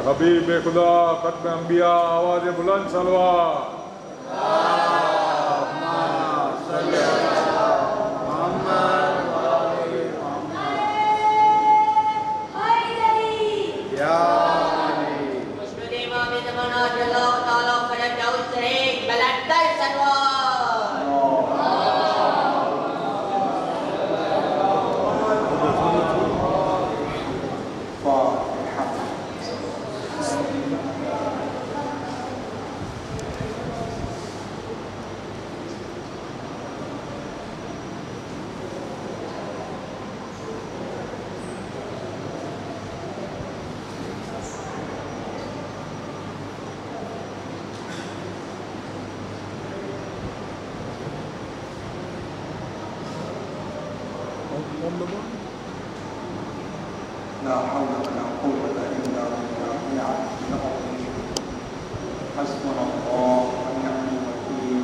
حبیب خدا ختم انبیاء آواز بلند صلوات لا حول ولا قوة إلا بالله العلي العظيم حسبنا الله ونعم الوكيل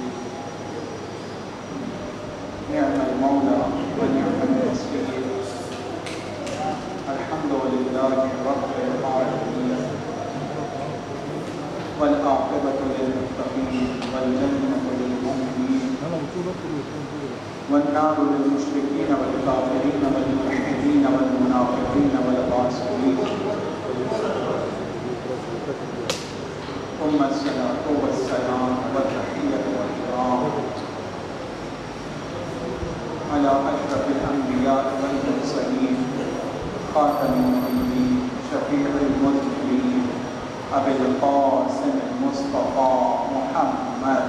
نعم المولى ونعم النصير الحمد لله رب العالمين والعاقبة للمتقين والجنة للمؤمنين والنار للمشركين والكافرين والملحدين والمنافقين والغاسلين ثم الصلاة والسلام والتحية والإكرام على أشرف الأنبياء والمرسلين خاتم النبيين شفيع المذنبين أبي القاسم المصطفى محمد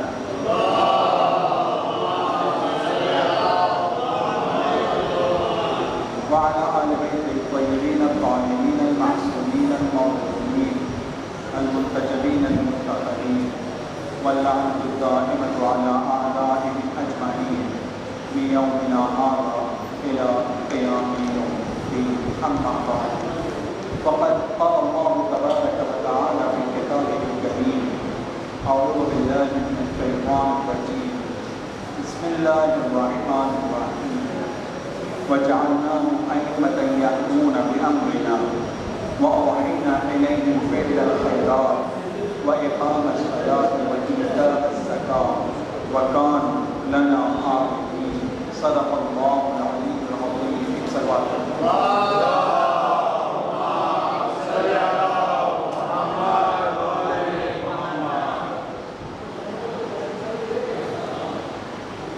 وعلى آل بيته الطيبين الطاهرين المعصومين المعصومين المنتجبين المنتخبين واللعنة الدائمة على أعدائهم أجمعين من يومنا هذا إلى قيام يوم الدين أما بعد فقد قال الله تبارك وتعالى في كتابه الكريم أعوذ بالله من الشيطان الرجيم بسم الله الرحمن الرحيم وجعلناهم أئمة يهدون بأمرنا وأوحينا إليهم فعل الخيرات وإقام الصلاة وإيتاء الزكاة وكانوا لنا عابدين صدق الله العلي العظيم صلوات الله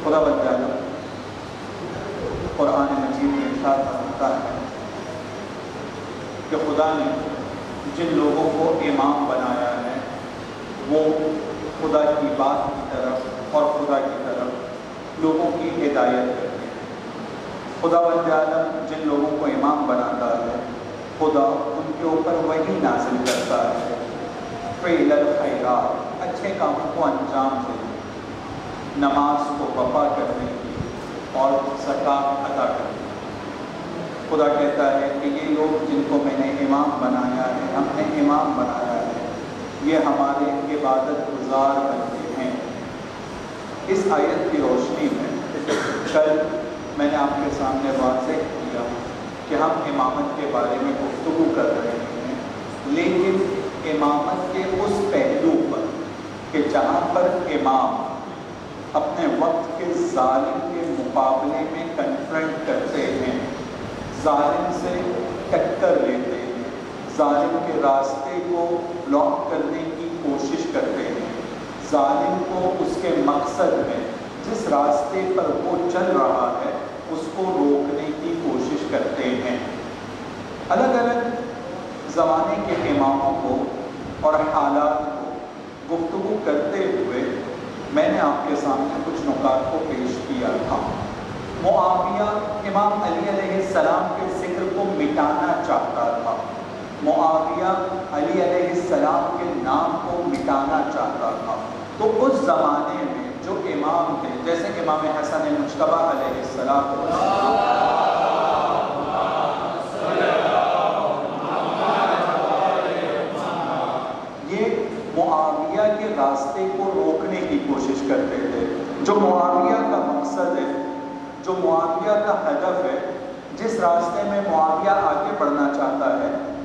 خدا بندہ قرآن مجید میں ارشاد فرماتا ہے کہ خدا نے جن لوگوں کو امام بنایا ہے وہ خدا کی بات کی طرف اور خدا کی طرف لوگوں کی ہدایت کرتے ہیں۔ خدا وند عالم جن لوگوں کو امام بناتا ہے خدا ان کے اوپر وحی نازل کرتا ہے، فعل الخیرات اچھے کاموں کو انجام دینے، نماز کو وفا کرنے کی اور زکوٰۃ ادا کرنے۔ خدا کہتا ہے کہ یہ لوگ جن کو میں نے امام بنایا ہے، ہم نے امام بنایا ہے، یہ ہمارے عبادت گزار بنتے ہیں۔ اس آیت کی روشنی میں کل میں نے آپ کے سامنے واضح کیا کہ ہم امامت کے بارے میں گفتگو کر رہے ہیں، لیکن امامت کے اس پہلو پر کہ جہاں پر امام اپنے وقت کے ظالم کے مقابلے میں کنفرنٹ کرتے ہیں، ظالم سے ٹکر لیتے ہیں، ظالم کے راستے کو بلاک کرنے کی کوشش کرتے ہیں، ظالم کو اس کے مقصد میں جس راستے پر وہ چل رہا ہے اس کو روکنے کی کوشش کرتے ہیں۔ الگ الگ زمانے کے اماموں کو اور حالات کو گفتگو کرتے ہوئے میں نے آپ کے سامنے کچھ نکات کو پیش کیا تھا۔ معاویہ امام علی علیہ السلام کے ذکر کو مٹانا چاہتا تھا، معاویہ علی علیہ السلام کے نام کو مٹانا چاہتا تھا۔ تو اس زمانے میں جو امام تھے جیسے امام حسن مجتبیٰ علیہ السلام، یہ معاویہ کے راستے کو روکنے کی کوشش کرتے تھے۔ جو معاویہ کا مقصد ہے، جو معاویہ کا ہدف ہے، جس راستے میں معاویہ آگے بڑھنا چاہتا ہے،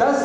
10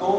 2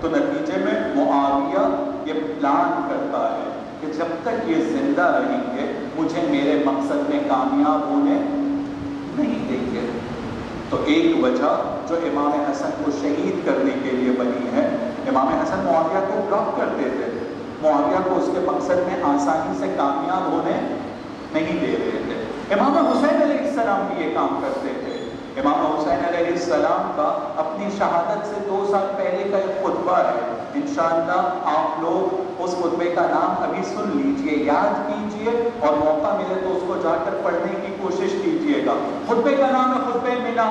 تو نتیجے میں معاویہ یہ پلان کرتا ہے کہ جب تک یہ زندہ رہیں گے مجھے میرے مقصد میں کامیاب ہونے نہیں دیں گے۔ تو ایک وجہ جو امام حسن کو شہید کرنے کے لیے بنی ہے، امام حسن معاویہ کو بلاک کرتے تھے، معاویہ کو اس کے مقصد میں آسانی سے کامیاب ہونے نہیں دے رہے تھے۔ امام حسین علیہ السلام بھی یہ کام کرتے تھے۔ امام حسین علیہ السلام کا اپنی شہادت سے 2 سال پہلے کا ایک خطبہ ہے، انشاءاللہ آپ لوگ اس خطبے کا نام ابھی سن لیجئے، یاد کیجئے اور موقع ملے تو اس کو جا کر پڑھنے کی کوشش کیجئے گا۔ خطبے کا نام ہے خطبہ مینا۔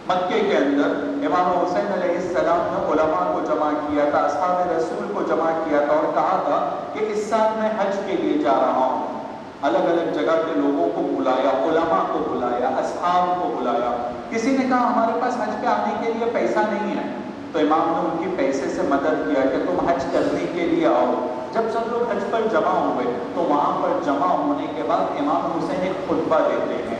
مکے کے اندر امام حسین علیہ السلام نے علماء کو جمع کیا تھا، اصحاب رسول کو جمع کیا تھا اور کہا تھا کہ اس سال میں حج کے لیے جا رہا ہوں۔ الگ الگ جگہ کے لوگوں کو بلایا، علماء کو بلایا، اصحاب کو بلایا۔ کسی نے کہا ہمارے پاس حج پہ آنے کے لیے پیسہ نہیں ہے، تو امام نے ان کی پیسے سے مدد کیا کہ تم حج کرنے کے لیے آؤ۔ جب سب لوگ حج پر جمع ہوئے تو وہاں پر جمع ہونے کے بعد امام حسین ایک خطبہ دیتے ہیں۔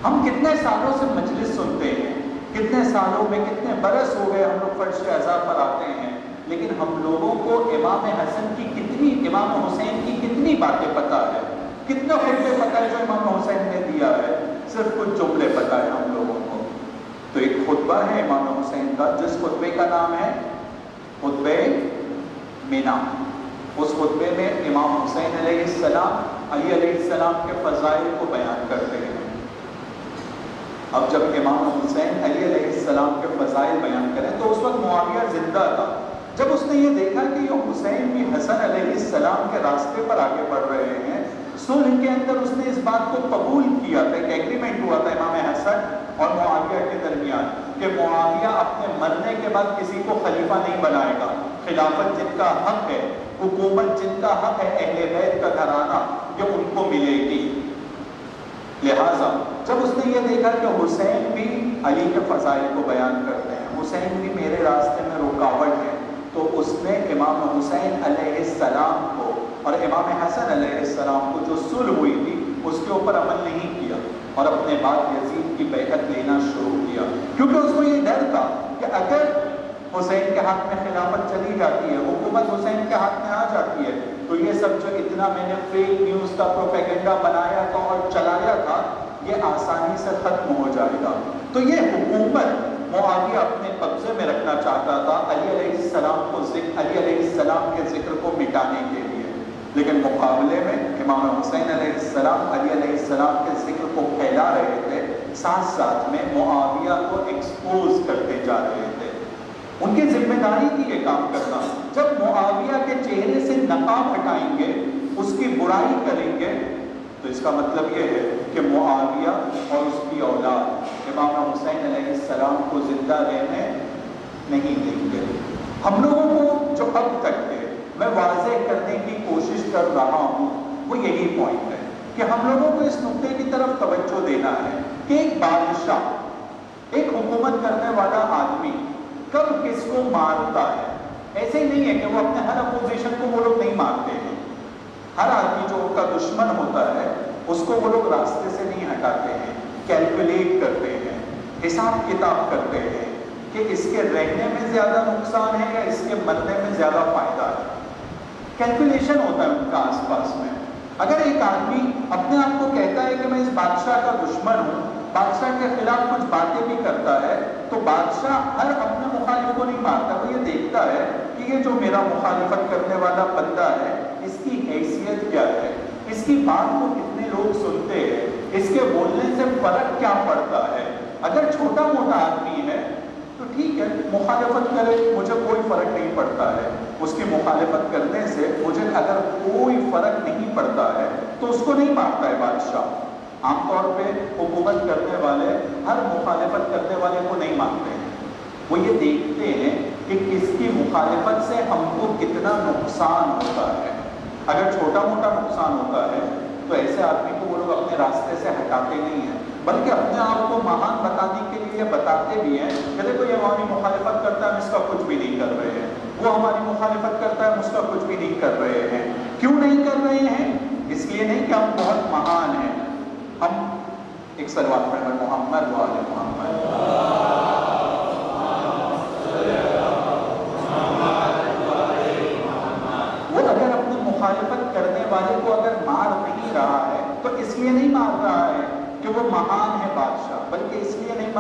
ہم کتنے سالوں سے مجلس سنتے ہیں، کتنے سالوں میں کتنے برس ہو گئے ہم لوگ فرش اعضاء پر آتے ہیں، لیکن ہم لوگوں کو امام حسن کی کتنی، امام حسین کی کتنی باتیں پتہ ہے، کتنے خطبے پتہ ہے جو امام حسین نے دیا ہے، صرف کچھ جملے پتہ ہے ہم لوگوں کو۔ تو ایک خطبہ ہے امام حسین کا جس خطبے کا نام ہے خطبہ مینا۔ اس خطبے میں امام حسین علیہ السلام علی علیہ السلام کے فضائل کو بیان کرتے ہیں۔ اب جب امام حسین علی علیہ السلام کے فضائل بیان کریں تو اس وقت معاویہ زندہ تھا۔ جب اس نے یہ دیکھا کہ یہ حسین بھی حسن علیہ السلام کے راستے پر آگے بڑھ رہے ہیں، صلح کے اندر اس نے اس بات کو قبول کیا تھا، ایک ایگریمنٹ ہوا تھا امام حسن اور معاویہ کے درمیان کہ معاویہ اپنے مرنے کے بعد کسی کو خلیفہ نہیں بنائے گا، خلافت جن کا حق ہے، حکومت جن کا حق ہے، اہل بیت کا گھرانہ، یہ ان کو ملے گی۔ لہٰذا جب اس نے یہ دیکھا کہ حسین بھی علی کے فضائل کو بیان کرتے ہیں، حسین بھی میرے راستے میں رکاوٹ ہے، تو اس نے امام حسین علیہ السلام کو اور امام حسن علیہ السلام کو جو صلح ہوئی تھی اس کے اوپر عمل نہیں کیا اور اپنے بعد یزید کی بیعت لینا شروع کیا، کیونکہ اس کو یہ ڈر تھا کہ اگر حسین کے ہاتھ میں خلافت چلی جاتی ہے، حکومت حسین کے ہاتھ میں آ جاتی ہے، تو یہ سب جو اتنا میں نے فیک نیوز کا پروپیگنڈا بنایا تھا اور چلایا تھا یہ آسانی سے ختم ہو جائے گا۔ تو یہ حکومت معاویہ اپنے قبضے میں رکھنا چاہتا تھا علی علیہ السلام کو، علی علیہ السلام کے ذکر کو مٹانے کے لیے، لیکن مقابلے میں امام حسین علیہ السلام علی علیہ السلام کے ذکر کو پھیلا رہے تھے، ساتھ ساتھ میں معاویہ کو ایکسپوز کرتے جا رہے تھے۔ ان کی ذمہ داری تھی یہ کام کرنا۔ جب معاویہ کے چہرے سے نقاب ہٹائیں گے، اس کی برائی کریں گے، تو اس کا مطلب یہ ہے کہ معاویہ اور اس کی اولاد امام حسین علیہ السلام کو زندہ رہنے نہیں دیں گے۔ ہم لوگوں کو جو اب تک ہے میں واضح کرنے کی کوشش کر رہا ہوں وہ یہی پوائنٹ ہے کہ ہم لوگوں کو اس نقطے کی طرف توجہ دینا ہے کہ ایک بادشاہ، ایک حکومت کرنے والا آدمی کب کس کو مارتا ہے۔ ایسے ہی نہیں ہے کہ وہ اپنے ہر اپوزیشن کو وہ لوگ نہیں مارتے ہیں، ہر آدمی جو ان کا دشمن ہوتا ہے اس کو وہ لوگ راستے سے نہیں ہٹاتے ہیں، کیلکولیٹ کرتے ہیں، حساب کتاب کرتے ہیں کہ اس کے رہنے میں زیادہ نقصان ہے یا اس کے مرنے میں زیادہ فائدہ ہے۔ کیلکولیشن ہوتا ہے ان کا آس پاس میں۔ اگر ایک آدمی اپنے آپ کو کہتا ہے کہ میں اس بادشاہ کا دشمن ہوں، بادشاہ کے خلاف کچھ باتیں بھی کرتا ہے، تو بادشاہ ہر اپنے مخالف کو نہیں مارتا، وہ یہ دیکھتا ہے کہ یہ جو میرا مخالفت کرنے والا بندہ ہے اس کی حیثیت کیا ہے، اس کی بات کو کتنے لوگ سنتے ہیں، اس کے بولنے سے فرق کیا پڑتا ہے۔ اگر چھوٹا موٹا آدمی ہے تو ٹھیک ہے، مخالفت کرے، مجھے کوئی فرق نہیں پڑتا ہے، اس کی مخالفت کرنے سے مجھے اگر کوئی فرق نہیں پڑتا ہے تو اس کو نہیں مارتا ہے بادشاہ۔ عام طور پہ حکومت کرنے والے ہر مخالفت کرنے والے کو نہیں مانتے ہیں، وہ یہ دیکھتے ہیں کہ کس کی مخالفت سے ہم کو کتنا نقصان ہوتا ہے۔ اگر چھوٹا موٹا نقصان ہوتا ہے تو ایسے آدمی کو وہ لوگ اپنے راستے سے ہٹاتے نہیں ہیں، بلکہ اپنے آپ کو مہان بتانے کے لیے بتاتے بھی ہیں کہ دیکھو یہ ہماری مخالفت کرتا ہے، ہم اس کا کچھ بھی نہیں کر رہے ہیں، وہ ہماری مخالفت کرتا ہے، ہم اس کا کچھ بھی نہیں کر رہے ہیں۔ کیوں نہیں کر رہے ہیں؟ اس لیے نہیں کہ ہم بہت مہان ہیں، ہم ایک صلوات پڑھیں محمد و آل محمد۔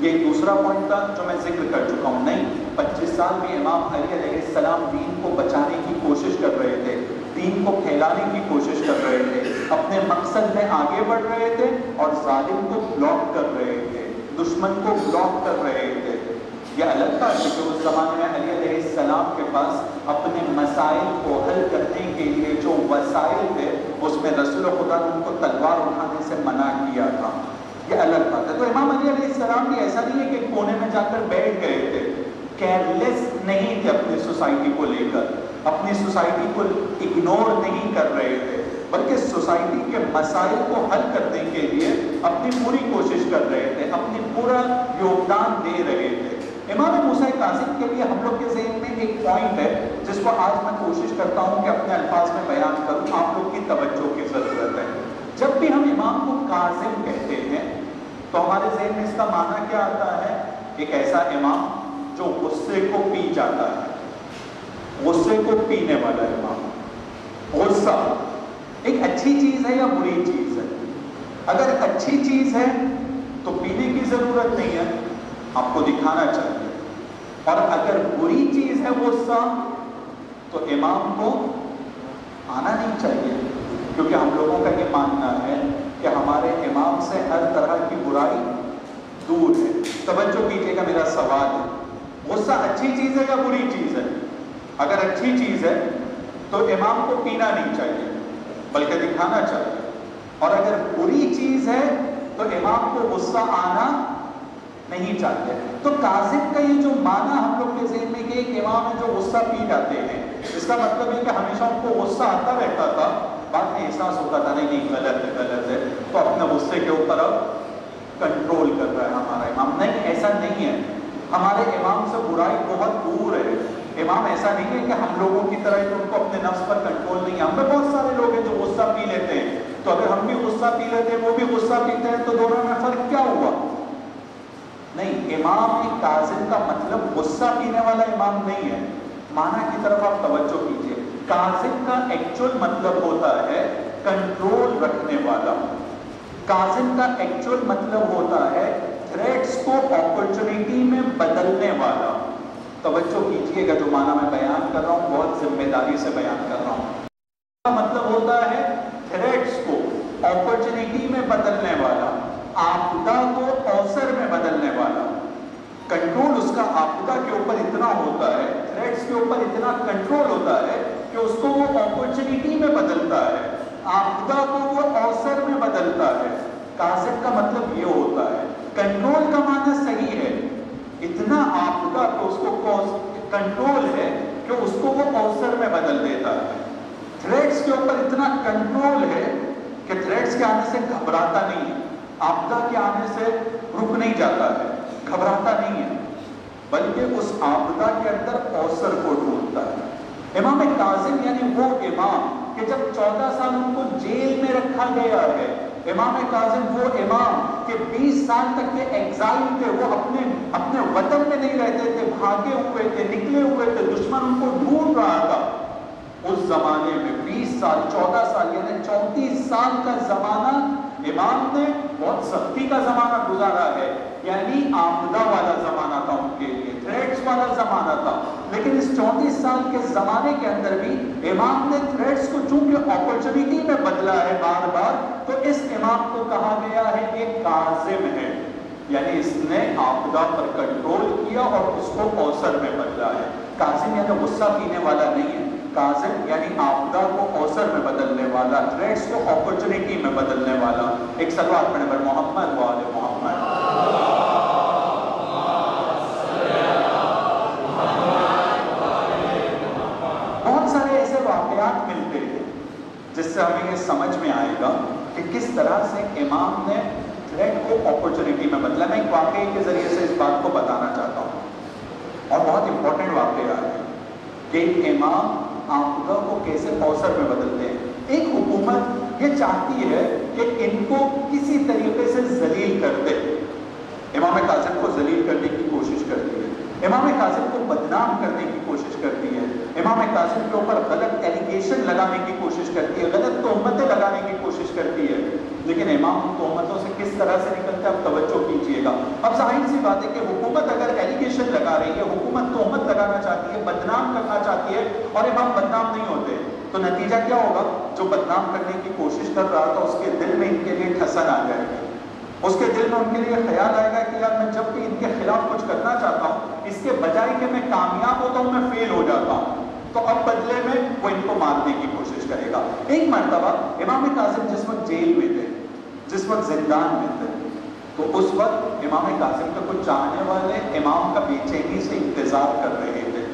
یہ دوسرا پوائنٹ تھا جو میں ذکر کر چکا ہوں. نہیں، 25 سال میں امام علی علیہ السلام دین کو بچانے کی کوشش کر رہے تھے، دین کو پھیلانے کی کوشش کر رہے تھے، اپنے مقصد میں آگے بڑھ رہے تھے اور ظالم کو بلاک کر رہے تھے، دشمن کو بلاک کر رہے تھے. یہ الگ تھا کہ اس زمانے میں علی علیہ السلام کے پاس اپنے مسائل کو حل کرنے کے لیے جو وسائل تھے اس میں رسول خدا نے ان کو تلوار اٹھانے سے منع کیا تھا. یہ الگ بات ہے. تو امام علی علیہ السلام بھی ایسا نہیں ہے کہ کونے میں جا کر بیٹھ گئے تھے، کیئرلیس نہیں تھے اپنی سوسائٹی کو لے کر، اپنی سوسائٹی کو اگنور نہیں کر رہے تھے، بلکہ سوسائٹی کے مسائل کو حل کرنے کے لیے اپنی پوری کوشش کر رہے تھے، اپنی پورا یوگدان دے رہے تھے. امام موسیٰ کاظم کے لیے ہم لوگ کے ذہن میں ایک پوائنٹ ہے جس کو آج میں کوشش کرتا ہوں کہ اپنے الفاظ میں بیان کروں، آپ لوگ کی توجہ کی ضرورت ہے. جب بھی ہم امام کو کاظم کہتے ہیں تو ہمارے ذہن میں اس کا معنی کیا آتا ہے؟ ایک ایسا امام جو غصے کو پی جاتا ہے، غصے کو پینے والا امام. غصہ ایک اچھی چیز ہے یا بری چیز ہے؟ اگر اچھی چیز ہے تو پینے کی ضرورت نہیں ہے، آپ کو دکھانا چاہیے. اور اگر بری چیز ہے غصہ تو امام کو آنا نہیں چاہیے، کیونکہ ہم لوگوں کا یہ ماننا ہے کہ ہمارے امام سے ہر طرح کی برائی دور ہے. توجہ کیجیے گا، میرا سوال ہے، غصہ اچھی چیز ہے یا بری چیز ہے؟ اگر اچھی چیز ہے تو امام کو پینا نہیں چاہیے بلکہ دکھانا چاہیے. اور اگر بری چیز ہے تو امام کو غصہ آنا نہیں چاہتے. تو کاظم کا یہ جو معنی ہم لوگ کے ذہن میں کہ ایک امام ہے جو غصہ پی جاتے ہیں، اس کا مطلب یہ کہ ہمیشہ ان کو غصہ آتا رہتا تھا، بعد میں احساس ہوتا تھا نہیں غلط ہے تو اپنے غصے کے اوپر اب کنٹرول کر رہا ہے ہمارا امام. نہیں، ایسا نہیں ہے. ہمارے امام سے برائی بہت دور ہے. امام ایسا نہیں ہے کہ ہم لوگوں کی طرح ان کو اپنے نفس پر کنٹرول نہیں ہے. ہم میں بہت سارے لوگ ہیں جو غصہ پی لیتے ہیں، تو اگر ہم بھی غصہ پی لیتے ہیں وہ بھی غصہ پیتے ہیں تو دونوں میں فرق کیا ہوا؟ نہیں، امام کاظم کا مطلب غصہ پینے والا امام نہیں ہے. معنی کی طرف آپ توجہ کیجئے. کاظم کا ایکچوئل مطلب ہوتا ہے کنٹرول رکھنے والا. کاظم کا ایکچوئل مطلب ہوتا ہے تھریٹس کو اپرچونٹی میں بدلنے والا. توجہ کیجئے گا، جو معنی میں بیان کر رہا ہوں بہت ذمہ داری سے بیان کر رہا ہوں. کا مطلب ہوتا ہے تھریٹس کو اپرچونٹی میں بدلنے والا، آپدہ کو اوسر میں بدلنے والا. کنٹرول اس کا آپدہ کے اوپر اتنا ہوتا ہے، تھریٹس کے اوپر اتنا کنٹرول ہوتا ہے کہ اس کو وہ اپرچونٹی میں بدلتا ہے، آپدہ کو وہ اوسر میں بدلتا ہے. کاظم کا مطلب یہ ہوتا ہے. کنٹرول کا معنی صحیح ہے، اتنا آپدہ تو اس کو کنٹرول ہے کہ اس کو وہ اوسر میں بدل دیتا ہے. تھریٹس کے اوپر اتنا کنٹرول ہے کہ تھریٹس کے آنے سے گھبراتا نہیں ہے، آپدہ کے آنے سے رک نہیں جاتا ہے، گھبراتا نہیں ہے، بلکہ اس آپدہ کے اندر اوسر کو ڈھونڈتا ہے. امام کاظم یعنی وہ امام کہ جب 14 سال ان کو جیل میں رکھا گیا ہے، امام کاظم وہ امام کہ 20 سال تک کے ایگزائل تھے، وہ اپنے وطن میں نہیں رہتے تھے، بھاگے ہوئے تھے، نکلے ہوئے تھے، دشمن ان کو ڈھونڈ رہا تھا. اس زمانے میں 20 سال 14 سال یعنی 34 سال کا زمانہ امام نے بہت سختی کا زمانہ گزارا ہے. یعنی آپدہ والا زمانہ تھا ان کے لیے، تھریٹس والا زمانہ تھا. لیکن اس 34 سال کے زمانے کے اندر بھی امام نے تھریٹس کو چونکہ اپرچونٹی میں بدلا ہے بار بار، تو اس امام کو کہا گیا ہے کہ کاظم ہے. یعنی اس نے آپدہ پر کنٹرول کیا اور اس کو اوسر میں بدلا ہے. کاظم یعنی غصہ پینے والا نہیں ہے. کاظم یعنی آپدہ کو اوسر میں بدلنے والا، تھریٹس کو اپرچونٹی میں بدلنے والا. ایک صلوات پڑھیں بر محمد و آل محمد. بہت سارے ایسے واقعات ملتے ہیں جس سے ہمیں یہ سمجھ میں آئے گا کہ کس طرح سے امام نے تھریٹ کو اپرچونٹی میں بدلا. میں ایک واقعے کے ذریعے سے اس بات کو بتانا چاہتا ہوں، اور بہت امپورٹنٹ واقعہ ہے کہ امام آپدہ کو کیسے اوسر میں بدلتے ہیں. ایک حکومت یہ چاہتی ہے کہ ان کو کسی طریقے سے ذلیل کر دے. امام کاظم کو ذلیل کرنے کی کوشش کرتی ہے، امام کاظم کو بدنام کرنے کی کوشش کرتی ہے، امام کاظم کے اوپر غلط ایلیگیشن لگانے کی کوشش کرتی ہے، غلط تہمتیں لگانے کی کوشش کرتی ہے. لیکن امام تہمتوں سے کس طرح سے نکلتے ہیں، اب توجہ کیجیے گا۔ اب ظاہر سی بات ہے کہ حکومت اگر ایلیگیشن لگا رہی ہے، حکومت تہمت لگانا چاہتی ہے، بدنام کرنا چاہتی ہے، اور امام بدنام نہیں ہوتے، تو نتیجہ کیا ہوگا؟ جو بدنام کرنے کی کوشش کر رہا تھا اس کے دل میں ان کے لیے ٹھسن آ جائے گی، اس کے دل میں ان کے لیے خیال آئے گا کہ یار میں جب بھی ان کے خلاف کچھ کرنا چاہتا ہوں، اس کے بجائے کہ میں کامیاب ہوتا ہوں میں فیل ہو جاتا ہوں، تو اب بدلے میں وہ ان کو مارنے کی کوشش کرے گا۔ ایک مرتبہ امام کاظم جس وقت جیل میں تھے، جس وقت زندان میں تھے، تو اس وقت امام کاظم کے کچھ چاہنے والے امام کا بے چینی سے انتظار کر رہے تھے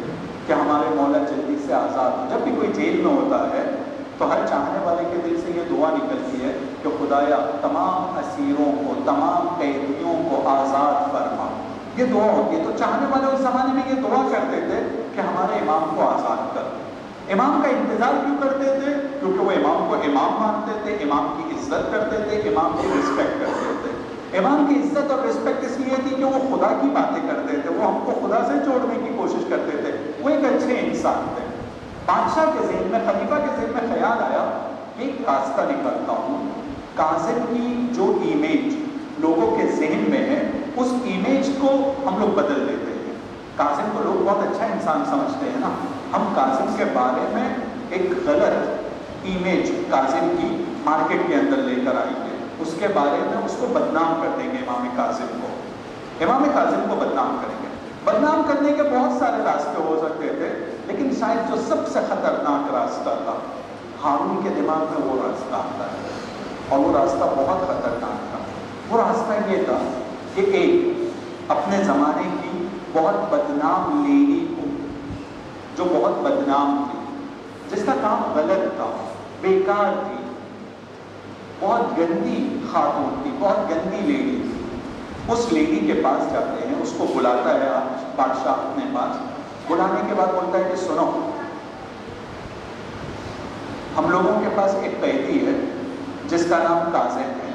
کہ ہمارے مولا جلدی سے آزاد ہو۔ جب بھی کوئی جیل میں ہوتا ہے تو ہر چاہنے والے کے دل سے یہ دعا نکلتی ہے کہ خدایا تمام اسیروں کو، تمام قیدیوں کو آزاد فرما، یہ دعا ہوتی ہے۔ تو چاہنے والے اس زمانے میں یہ دعا کرتے تھے کہ ہمارے امام کو آزاد کر۔ امام کا انتظار کیوں کرتے تھے؟ کیونکہ وہ امام کو امام مانتے تھے، امام کی عزت کرتے تھے، امام کی رسپیکٹ کرتے تھے۔ امام کی عزت اور رسپیکٹ اس لیے تھی کہ وہ خدا کی باتیں کرتے تھے، وہ ہم کو خدا سے جوڑنے کی کوشش کرتے تھے، وہ ایک اچھے انسان تھے۔ بادشاہ کے ذہن میں، خلیفہ کے ذہن میں خیال آیا کہ ایک راستہ نکالتا ہوں، کاظم کی جو امیج لوگوں کے ذہن میں ہے اس امیج کو ہم لوگ بدل دیتے ہیں۔ کاظم کو لوگ بہت اچھا انسان سمجھتے ہیں نا، ہم کاظم کے بارے میں ایک غلط امیج کاظم کی مارکیٹ کے اندر لے کر آئیں گے، اس کے بارے میں اس کو بدنام کر دیں گے، امام کاظم کو بدنام کریں گے۔ بدنام کرنے کے بہت سارے راستے ہو سکتے تھے، لیکن شاید جو سب سے خطرناک راستہ تھا، ہارون کے دماغ میں وہ راستہ آتا ہے، اور وہ راستہ بہت خطرناک تھا۔ وہ راستہ یہ تھا کہ ایک اپنے زمانے کی بہت بدنام لیڈی کو، جو بہت بدنام تھی، جس کا کام غلط تھا، بیکار تھی، بہت گندی خاتون تھی، بہت گندی لیڈی تھی، اس لیڈی کے پاس جاتے ہیں، اس کو بلاتا ہے بادشاہ اپنے پاس۔ بلانے کے بعد بولتا ہے کہ سنو، ہم لوگوں کے پاس ایک قیدی ہے جس کا نام کاظم ہے،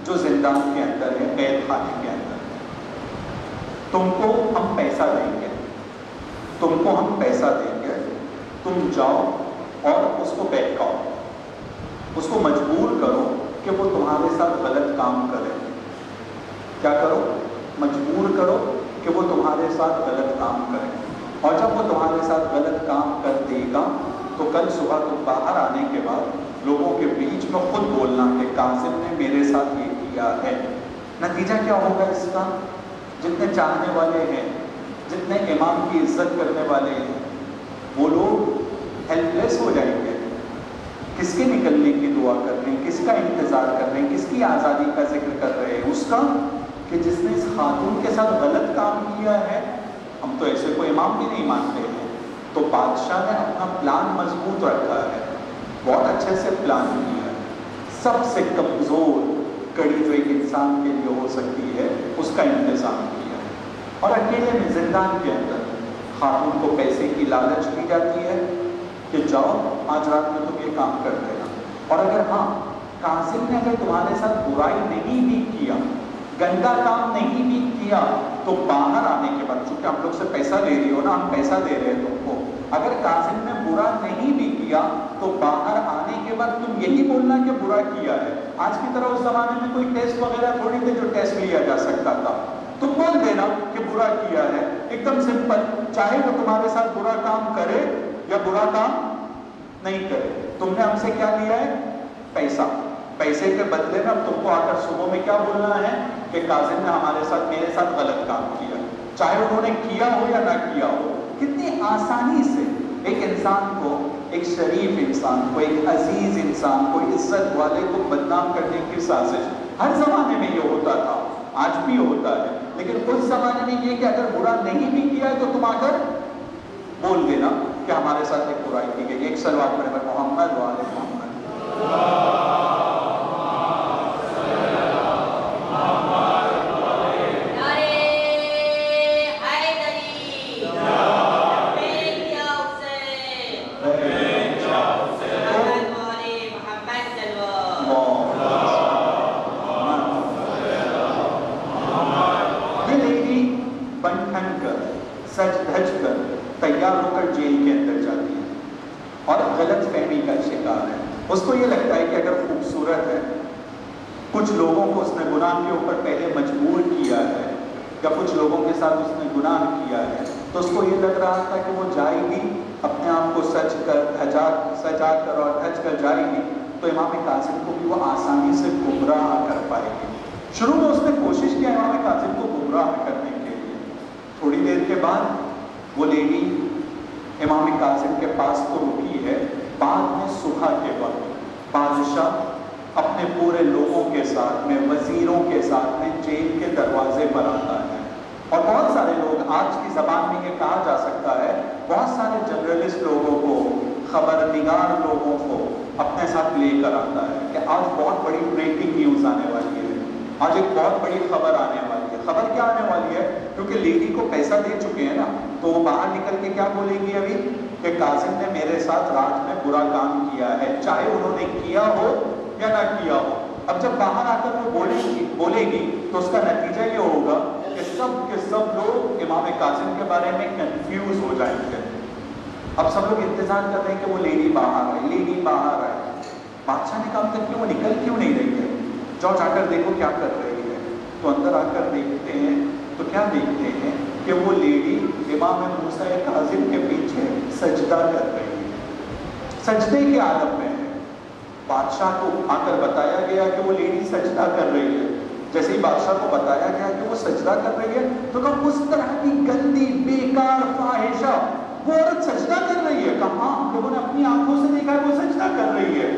جو زندان کے اندر ہے، قید خانے کے اندر ہے، تم کو ہم پیسہ دیں گے، تم جاؤ اور اس کو بہکاؤ، اس کو مجبور کرو کہ وہ تمہارے ساتھ غلط کام کرے۔ کیا کرو؟ مجبور کرو کہ وہ تمہارے ساتھ غلط کام کرے، اور جب وہ تمہارے ساتھ غلط کام کر دے گا تو کل صبح تم باہر آنے کے بعد لوگوں کے بیچ میں خود بولنا کہ کاظم نے میرے ساتھ یہ کیا ہے۔ نتیجہ کیا ہوگا اس کا؟ جتنے چاہنے والے ہیں، جتنے امام کی عزت کرنے والے ہیں، وہ لوگ ہیلپ لیس ہو جائیں گے۔ کس کے نکلنے کی دعا کر رہے ہیں، کس کا انتظار کر رہے ہیں، کس کی آزادی کا ذکر کر رہے ہیں؟ اس کا کہ جس نے اس خاتون کے ساتھ غلط کام کیا ہے۔ ہم تو ایسے کوئی امام بھی نہیں مانتے ہیں۔ تو بادشاہ نے اپنا پلان مضبوط رکھا ہے، بہت اچھے سے پلان کیا ہے۔ سب سے کمزور کڑی جو ایک انسان کے لیے ہو سکتی ہے اس کا انتظام کیا ہے، اور اکیلے میں زندان کے اندر خاتون کو پیسے کی لالچ دی جاتی ہے کہ جاؤ آج رات میں تم یہ کام کر دینا، اور اگر ہاں کاظم نے اگر تمہارے ساتھ برائی نہیں بھی کیا، گندا کام نہیں بھی کیا، تو باہر آنے کے بعد، چونکہ ہم لوگ سے پیسہ لے رہی ہو نا، ہم پیسہ دے رہے ہیں تم کو، اگر کاظم نے برا نہیں بھی کیا تو باہر آنے کے بعد تم یہی بولنا کہ برا کیا ہے۔ آج کی طرح اس زمانے میں کوئی ٹیسٹ وغیرہ تھوڑی تھے جو ٹیسٹ لیا جا سکتا تھا، تم بول دینا کہ برا کیا ہے، ایک دم سمپل، چاہے وہ تمہارے ساتھ برا کام کرے یا برا کام نہیں کرے۔ تم نے ہم سے کیا لیا ہے؟ پیسہ، پیسے کے بدلے میں اب تم کو آ کر صبح میں کیا بولنا ہے کہ کاظم نے میرے ساتھ غلط کام کیا، چاہے انہوں نے کیا ہو یا نہ کیا ہو۔ کتنی آسانی سے ایک انسان کو، ایک شریف انسان کو، ایک عزیز انسان کو، عزت والے کو بدنام کرنے کی سازش ہر زمانے میں یہ ہوتا تھا، آج بھی ہوتا ہے، لیکن اس زمانے میں یہ کہ اگر برا نہیں بھی کیا ہے تو تم آ کر بول دینا کہ ہمارے ساتھ ایک برائی کی گئی۔ ایک صلوات پڑھیں محمد و آل محمد۔ سج دھج کر تیار ہو کر جیل کے اندر جاتی ہے اور غلط فہمی کا شکار ہے۔ اس کو یہ لگتا ہے کہ اگر خوبصورت ہے کچھ لوگوں کو اس نے گناہ کے اوپر پہلے مجبور کیا ہے یا کچھ لوگوں کے ساتھ اس نے گناہ کیا ہے، تو اس کو یہ لگ رہا تھا کہ وہ جائے گی اپنے آپ کو سجا کر اور ڈھچ کر جائے گی تو امام کاظم کو بھی وہ آسانی سے گمراہ کر پائے گی۔ شروع میں اس نے کوشش کیا امام کاظم کو گمراہ کرنے کے لیے، تھوڑی دیر کے بعد وہ لیڈی امام کاظم کے پاس تو رکی ہے، بعد میں صبح کے وقت بادشاہ اپنے پورے لوگوں کے ساتھ میں، وزیروں کے ساتھ میں جیل کے دروازے پر آتا ہے، اور بہت سارے لوگ، آج کی زبان میں یہ کہا جا سکتا ہے، بہت سارے جرنلسٹ لوگوں کو، خبرنگار لوگوں کو اپنے ساتھ لے کر آتا ہے کہ آج بہت بڑی بریکنگ نیوز آنے والی ہے، آج ایک بہت بڑی خبر آنے والی ہے۔ خبر کیا آنے والی ہے؟ کیونکہ لیڈی کو پیسہ دے چکے ہیں نا، تو وہ باہر نکل کے کیا بولے گی ابھی کہ کاظم نے میرے ساتھ رات میں برا کام کیا ہے، چاہے انہوں نے کیا ہو یا نہ کیا ہو۔ اب جب باہر آ کر وہ بولے گی تو اس کا نتیجہ یہ ہوگا کہ سب کے سب لوگ امام کاظم کے بارے میں کنفیوز ہو جائیں گے۔ اب سب لوگ انتظار کر رہے ہیں کہ وہ لیڈی باہر آئے، لیڈی باہر آئے۔ بادشاہ نے کہا تک کہ وہ نکل کیوں نہیں رہی ہے، جاؤ جا کر دیکھو کیا کر رہی ہے۔ تو اندر آ کر دیکھتے ہیں تو کیا دیکھتے ہیں کہ وہ لیڈی امام موسیٰ کاظم کے پیچھے سجدہ کر رہی ہے، سجدے کے عالم میں ہے۔ بادشاہ کو آ کر بتایا گیا کہ وہ لیڈی سجدہ کر رہی ہے۔ جیسے ہی بادشاہ کو بتایا گیا کہ وہ سجدہ کر رہی ہے تو کہا اس طرح کی گندی بیکار فاحشہ وہ عورت سجدہ کر رہی ہے؟ کہا ہم لوگوں نے اپنی آنکھوں سے دیکھا ہے وہ سجدہ کر رہی ہے۔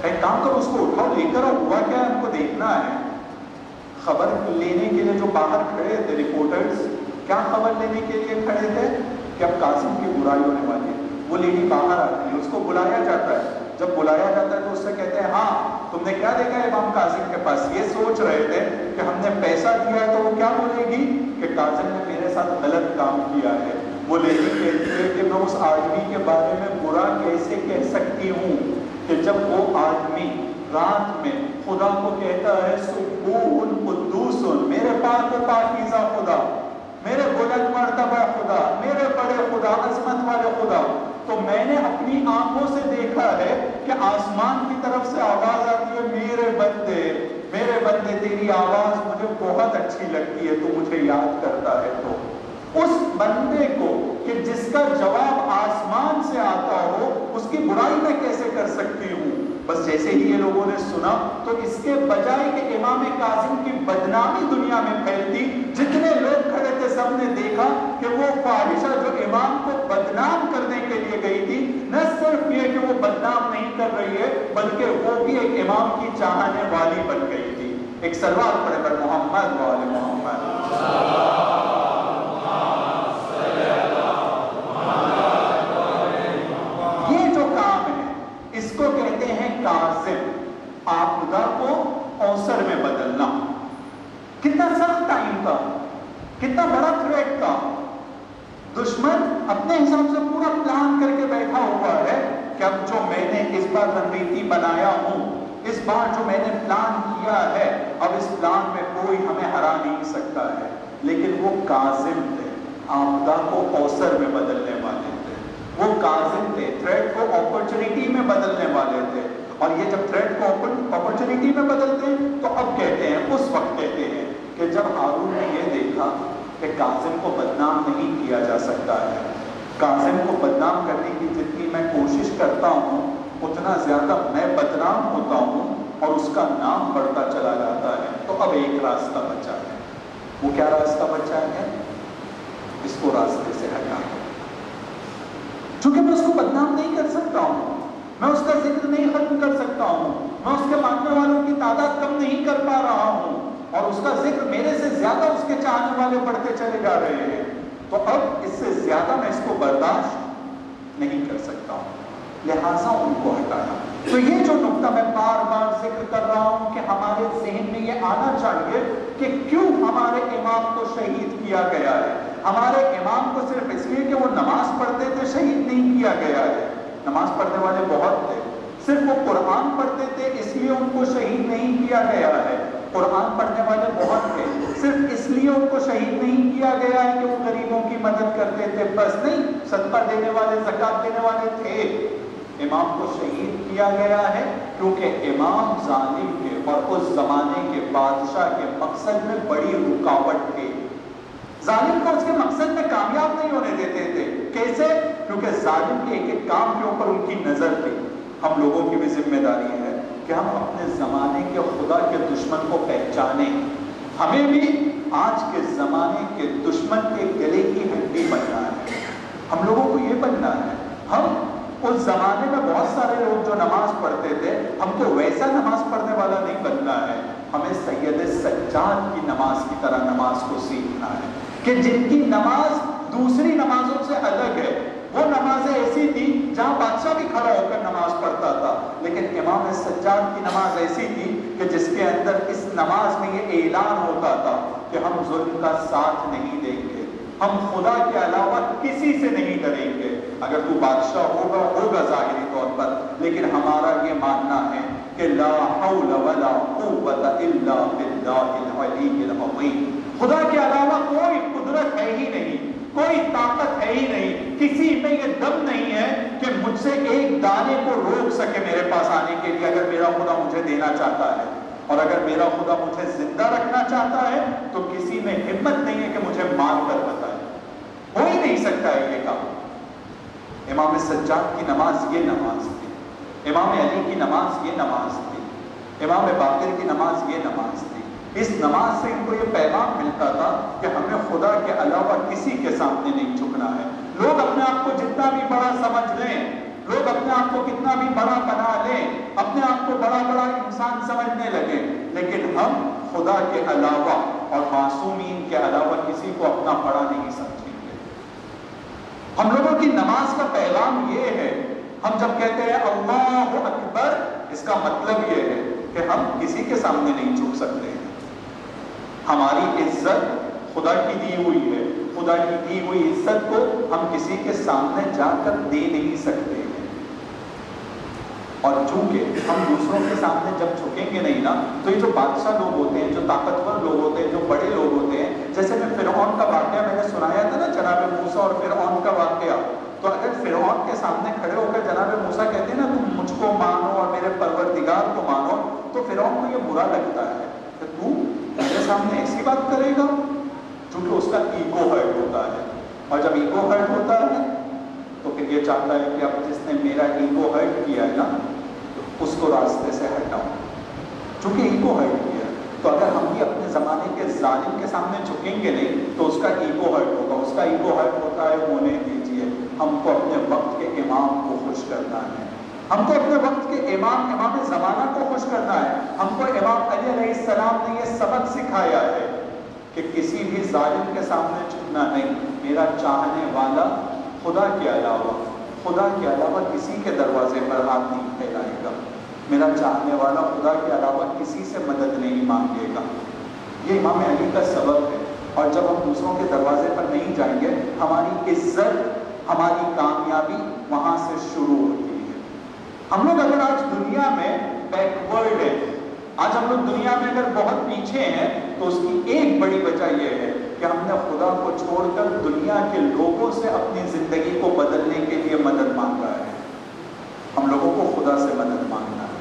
ایک کام کرو، اس کو اٹھاؤ، لے کر ہوا کیا ہے ہم کو دیکھنا ہے۔ خبر لینے کے لیے جو باہر کھڑے تھے رپورٹرز، کیا خبر لینے کے لیے کھڑے تھے کہ اب قاسم کی برائی ہونے والی ہے۔ وہ لیڈی باہر آتی ہے، اس کو بلایا جاتا ہے، جب بلایا جاتا ہے تو اس سے کہتے ہیں ہاں تم نے کیا دیکھا ہے امام کاظم کے پاس؟ یہ سوچ رہے تھے کہ ہم نے پیسہ دیا ہے تو وہ کیا بولے گی کہ کاظم نے میرے ساتھ غلط کام کیا ہے۔ وہ لیڈی کہتی ہے کہ میں اس آدمی کے بارے میں برا کیسے کہہ سکتی ہوں کہ جب وہ آدمی رات میں خدا کو کہتا ہے سبوح قدوس، میرے پاک و پاکیزہ خدا، میرے بلند مرتبہ خدا، میرے بڑے خدا، عظمت والے خدا، تو میں نے اپنی آنکھوں سے دیکھا ہے کہ آسمان کی طرف سے آواز آتی ہے میرے بندے تیری آواز مجھے بہت اچھی لگتی ہے، تو مجھے یاد کرتا ہے۔ تو اس بندے کو کہ جس کا جواب آسمان سے آتا ہو اس کی برائی میں کیسے کر سکتی ہوں؟ بس جیسے ہی یہ لوگوں نے سنا تو اس کے بجائے کہ امام کاظم کی بدنامی دنیا میں پھیلتی، جتنے لوگ کھڑے تھے سب نے دیکھا کہ وہ فاحشہ جو امام کو بدنام کرنے کے لیے گئی تھی، نہ صرف یہ کہ وہ بدنام نہیں کر رہی ہے بلکہ وہ بھی ایک امام کی چاہنے والی بن گئی تھی۔ ایک سلوات پڑھے پر محمد و آل محمد۔ یہ جو کام ہے اس کو کہتے ہیں کاظم، آپدہ کو اوسر میں بدلنا۔ کتنا سخت ٹائم تھا، کتنا بڑا تھریٹ تھا۔ دشمن اپنے حساب سے پورا پلان کر کے بیٹھا ہوا ہے کہ اب جو میں نے اس بار رنگیتی بنایا ہوں، اس بار جو میں نے پلان کیا ہے، اب اس پلان میں کوئی ہمیں ہرا نہیں سکتا ہے۔ لیکن وہ کاظم تھے، آپدہ کو اوسر میں بدلنے والے تھے۔ وہ کاظم تھے، تھریٹ کو اپرچونٹی میں بدلنے والے تھے۔ اور یہ جب تھریٹ کو اپرچونٹی میں بدلتے ہیں تو اب کہتے ہیں، اس وقت کہتے ہیں کہ جب ہارون نے یہ دیکھا کہ کاظم کو بدنام نہیں کیا جا سکتا ہے، کاظم کو بدنام کرنے کی جتنی میں کوشش کرتا ہوں اتنا زیادہ میں بدنام ہوتا ہوں اور اس کا نام بڑھتا چلا جاتا ہے، تو اب ایک راستہ بچا ہے۔ وہ کیا راستہ بچا ہے؟ اس کو راستے سے ہٹا، چونکہ میں اس کو بدنام نہیں کر سکتا ہوں، میں اس کا ذکر نہیں ختم کر سکتا ہوں، میں اس کے ماننے والوں کی تعداد کم نہیں کر پا رہا ہوں، اور اس کا ذکر میرے سے زیادہ اس کے چاہنے والے بڑھتے چلے جا رہے ہیں، تو اب اس سے زیادہ میں اس کو برداشت نہیں کر سکتا ہوں، لہٰذا ان کو ہٹانا۔ تو یہ جو نقطہ میں بار بار ذکر کر رہا ہوں کہ ہمارے ذہن میں یہ آنا چاہیے کہ کیوں ہمارے امام کو شہید کیا گیا ہے۔ ہمارے امام کو صرف اس لیے کہ وہ نماز پڑھتے تھے شہید نہیں کیا گیا ہے، نماز پڑھنے والے بہت تھے، صرف وہ قرآن پڑھتے تھے اس لیے ان کو شہید نہیں کیا گیا ہے، قرآن پڑھنے والے بہت تھے، صرف اس لیے ان کو شہید نہیں کیا گیا ہے کہ وہ غریبوں کی مدد کرتے تھے بس نہیں، صدقہ دینے والے، زکات دینے والے تھے۔ امام کو شہید کیا گیا ہے کیونکہ امام ظالم کے اور اس زمانے کے بادشاہ کے مقصد میں بڑی رکاوٹ تھی۔ ظالم کو اس کے مقصد میں کامیاب نہیں ہونے دیتے تھے۔ کیسے؟ کیونکہ ظالم کے ایک ایک کام کے اوپر ان کی نظر تھی۔ ہم لوگوں کی بھی ذمہ داری ہے کہ ہم اپنے زمانے کے خدا کے دشمن کو پہچانیں۔ ہمیں بھی آج کے زمانے کے دشمن کے گلے کی ہڈی بننا ہے۔ ہم لوگوں کو یہ بننا ہے۔ ہم اس زمانے میں بہت سارے لوگ جو نماز پڑھتے تھے، ہم کو ویسا نماز پڑھنے والا نہیں بننا ہے۔ ہمیں سید سجاد کی نماز کی طرح نماز کو سیکھنا ہے کہ جن کی نماز دوسری نمازوں سے الگ ہے۔ وہ نمازیں ایسی تھی جہاں بادشاہ بھی کھڑا ہو کر نماز پڑھتا تھا، لیکن امام سجاد کی نماز ایسی تھی کہ جس کے اندر اس نماز میں یہ اعلان ہوتا تھا کہ ہم ظلم کا ساتھ نہیں دیں گے، ہم خدا کے علاوہ کسی سے نہیں ڈریں گے۔ اگر تو بادشاہ ہوگا ظاہری طور پر، لیکن ہمارا یہ ماننا ہے کہ لا حول ولا قوت الا باللہ العلی العظیم۔ خدا کے علاوہ کوئی قدرت ہے ہی نہیں، کوئی طاقت ہے ہی نہیں، کسی میں یہ دم نہیں ہے کہ مجھ سے ایک دانے کو روک سکے میرے پاس آنے کے لیے۔ اگر میرا خدا مجھے دینا چاہتا ہے اور اگر میرا خدا مجھے زندہ رکھنا چاہتا ہے تو کسی میں ہمت نہیں ہے کہ مجھے مار کر بتائے۔ ہو ہی نہیں سکتا ہے یہ کام۔ امام سجاد کی نماز یہ نماز تھی، امام علی کی نماز یہ نماز تھی، امام باقر کی نماز یہ نماز تھی۔ اس نماز سے ان کو یہ پیغام ملتا تھا کہ ہمیں خدا کے علاوہ کسی کے سامنے نہیں جھکنا ہے۔ لوگ اپنے آپ کو جتنا بھی بڑا سمجھ لیں، لوگ اپنے آپ کو کتنا بھی بڑا بنا لیں، اپنے آپ کو بڑا بڑا انسان سمجھنے لگے، لیکن ہم خدا کے علاوہ اور معصومین کے علاوہ کسی کو اپنا بڑا نہیں سمجھیں گے۔ ہم لوگوں کی نماز کا پیغام یہ ہے، ہم جب کہتے ہیں اللہ اکبر، اس کا مطلب یہ ہے کہ ہم کسی کے سامنے نہیں جھک سکتے ہیں۔ ہماری عزت خدا کی دی ہوئی ہے، خدا کی دی ہوئی عزت کو ہم کسی کے سامنے جا کر دے نہیں سکتے ہیں۔ اور چونکہ ہم دوسروں کے سامنے جب جھکیں گے نہیں نا، تو یہ جو بادشاہ لوگ ہوتے ہیں، جو طاقتور لوگ ہوتے ہیں، جو بڑے لوگ ہوتے ہیں، جیسے میں فرعون کا واقعہ میں نے سنایا تھا نا، جناب موسیٰ اور فرعون کا واقعہ، تو اگر فرعون کے سامنے کھڑے ہو کر جناب موسیٰ کہتے ہیں نا تم مجھ کو مانو اور میرے پروردگار کو مانو، تو فرعون کو یہ برا لگتا ہے کہ تو میرے سامنے ایسی بات کرے گا، چونکہ اس کا ایگو ہرٹ ہوتا ہے، اور جب ایگو ہرٹ ہوتا ہے تو پھر یہ چاہتا ہے کہ اب جس نے میرا ایگو ہرٹ کیا ہے نا اس کو راستے سے ہٹاؤں، چونکہ ایگو ہرٹ کیا ہے۔ تو اگر ہم بھی اپنے زمانے کے ظالم کے سامنے جھکیں گے نہیں تو اس کا ایگو ہرٹ ہوگا، اس کا ایگو ہرٹ ہوتا ہے ہونے دیجیے۔ ہم کو اپنے وقت کے امام کو خوش کرنا ہے، ہم کو اپنے وقت کے امام زمانہ کو خوش کرنا ہے۔ ہم کو امام علی علیہ السلام نے یہ سبق سکھایا ہے کہ کسی بھی ظالم کے سامنے جھکنا نہیں۔ میرا چاہنے والا خدا کے علاوہ کسی کے دروازے پر ہاتھ نہیں پھیلائے گا، میرا چاہنے والا خدا کے علاوہ کسی سے مدد نہیں مانگے گا۔ یہ امام علی کا سبق ہے۔ اور جب ہم دوسروں کے دروازے پر نہیں جائیں گے، ہماری عزت، ہماری کامیابی وہاں سے شروع ہوتی ہے۔ ہم لوگ اگر آج دنیا میں بیکورڈ ہیں، آج ہم لوگ دنیا میں اگر بہت پیچھے ہیں، تو اس کی ایک بڑی وجہ یہ ہے کہ ہم نے خدا کو چھوڑ کر دنیا کے لوگوں سے اپنی زندگی کو بدلنے کے لیے مدد مانگا ہے۔ ہم لوگوں کو خدا سے مدد مانگنا ہے۔